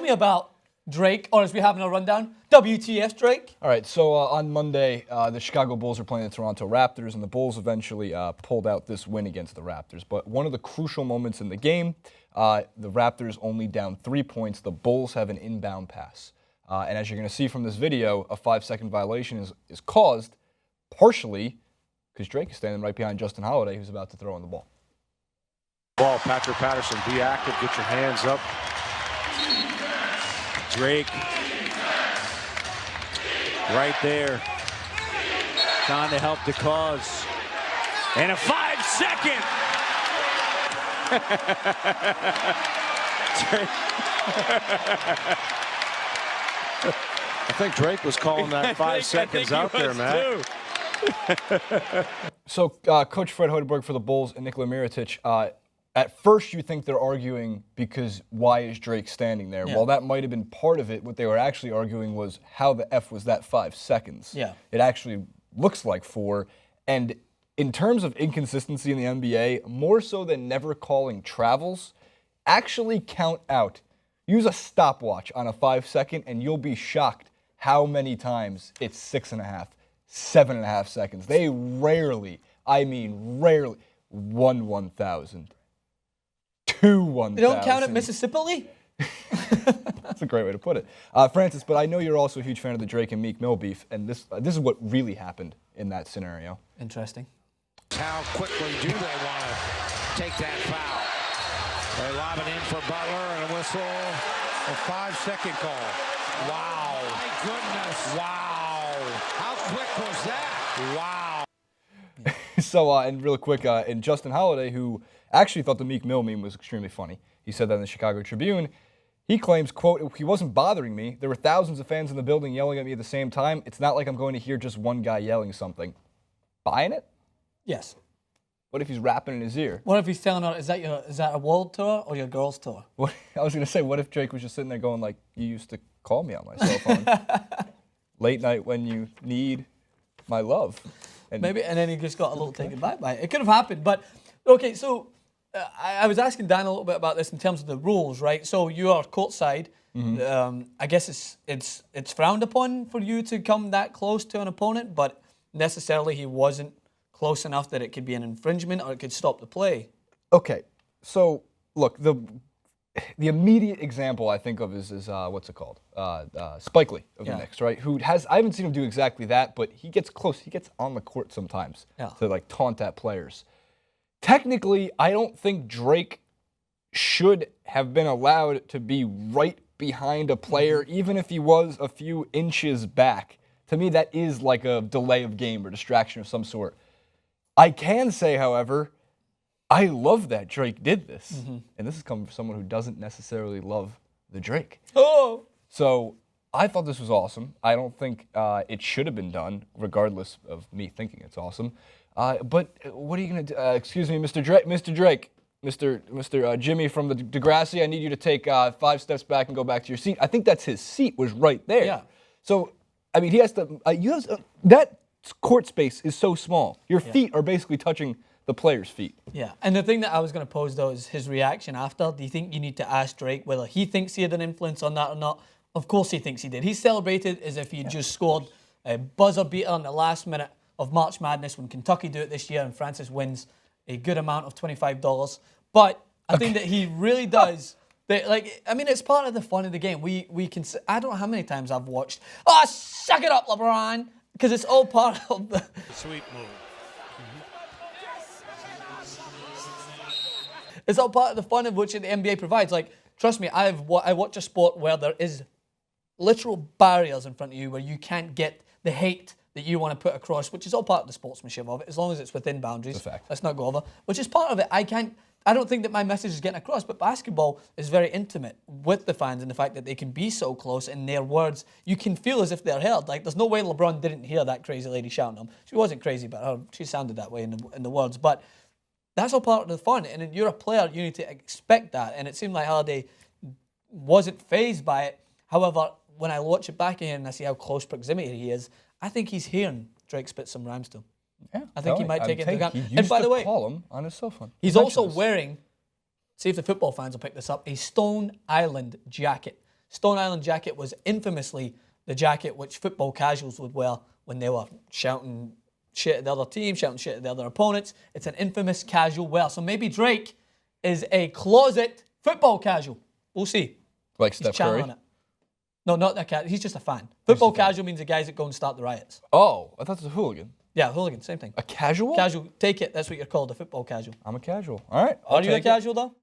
me about Drake, or as we have in our rundown, WTF Drake. All right, so on Monday, the Chicago Bulls were playing the Toronto Raptors, and the Bulls eventually pulled out this win against the Raptors. But one of the crucial moments in the game, the Raptors only down 3 points. The Bulls have an inbound pass. And as you're going to see from this video, a 5-second violation is caused partially because Drake is standing right behind Justin Holiday, who's about to throw in the ball. Ball, Patrick Patterson, be active, get your hands up. Drake, right there, trying to help the cause. And a 5-second. I think Drake was calling that 5 seconds out there, man. So, Coach Fred Hoiberg for the Bulls and Nikola Mirotic, at first you think they're arguing because why is Drake standing there? Yeah. Well, that might have been part of it. What they were actually arguing was how the F was that 5 seconds. Yeah. It actually looks like 4. And in terms of inconsistency in the NBA, more so than never calling travels, actually count out. Use a stopwatch on a 5-second and you'll be shocked how many times it's 6.5, 7.5 seconds. They rarely, I mean rarely, 1/1000. 2/1000. They don't count at Mississippi? That's a great way to put it. Francis, but I know you're also a huge fan of the Drake and Meek Mill beef, and this is what really happened in that scenario. Interesting. How quickly do they want to take that foul? They lob it in for Butler and a whistle. A 5-second call. Wow. My goodness. Wow. How quick was that? Wow. So, and real quick, and Justin Holiday, who actually thought the Meek Mill meme was extremely funny. He said that in the Chicago Tribune. He claims, quote, he wasn't bothering me. There were thousands of fans in the building yelling at me at the same time. It's not like I'm going to hear just one guy yelling something. Buying it? Yes. What if he's rapping in his ear? What if he's telling her, is that a world tour or your girls tour? What, I was going to say, what if Drake was just sitting there going like, you used to call me on my cell phone late night when you need my love. And maybe, and then he just got a little taken back by it. It could have happened, but okay, so I was asking Dan a little bit about this in terms of the rules, right? So you are courtside. Mm-hmm. I guess it's frowned upon for you to come that close to an opponent, but necessarily he wasn't close enough that it could be an infringement or it could stop the play. Okay, so look, the immediate example I think of is what's it called? Spike Lee of the Knicks, right? Who has, I haven't seen him do exactly that, but he gets close. He gets on the court sometimes to like taunt at players. Technically, I don't think Drake should have been allowed to be right behind a player, even if he was a few inches back. To me, that is like a delay of game or distraction of some sort. I can say, however, I love that Drake did this. Mm-hmm. And this is coming from someone who doesn't necessarily love the Drake. Oh! So I thought this was awesome. I don't think it should have been done, regardless of me thinking it's awesome. But what are you going to do? Excuse me, Mr. Drake. Mr. Jimmy from the Degrassi, I need you to take 5 steps back and go back to your seat. I think that's his seat was right there. Yeah. So, I mean, he has to, that court space is so small. Your feet are basically touching the player's feet. Yeah, and the thing that I was going to pose, though, is his reaction after. Do you think you need to ask Drake whether he thinks he had an influence on that or not? Of course he thinks he did. He celebrated as if he just scored a buzzer beater in the last minute of March Madness when Kentucky do it this year and Francis wins a good amount of $25. But I think that he really does. I mean, it's part of the fun of the game. We can. I don't know how many times I've watched, oh, suck it up, LeBron, because it's all part of the Sweet move. It's all part of the fun of which the NBA provides. Like, trust me, I watch a sport where there is literal barriers in front of you where you can't get the hate that you want to put across, which is all part of the sportsmanship of it, as long as it's within boundaries. It's a fact. Let's not go over. Which is part of it. I don't think that my message is getting across, but basketball is very intimate with the fans and the fact that they can be so close and their words, you can feel as if they're heard. Like, there's no way LeBron didn't hear that crazy lady shouting at him. She wasn't crazy, but she sounded that way in the words. But that's all part of the fun. And if you're a player, you need to expect that. And it seemed like Holiday wasn't fazed by it. However, when I watch it back again and I see how close proximity he is, I think he's hearing Drake spit some rhymes to him. Yeah, I think he might take it into account. He used And by the way, call him on his cell phone. He's also wearing, see if the football fans will pick this up, a Stone Island jacket. Stone Island jacket was infamously the jacket which football casuals would wear when they were shouting shit at the other team, shouting shit at the other opponents. It's an infamous casual wear. So maybe Drake is a closet football casual. We'll see. Like He's Steph channeling Curry? it. No, not that cat. He's just a fan. Football casual means the guys that go and start the riots. Oh, I thought it was a hooligan. Yeah, hooligan, same thing. A casual? Casual, take it. That's what you're called, a football casual. I'm a casual. All right. Are you a casual though?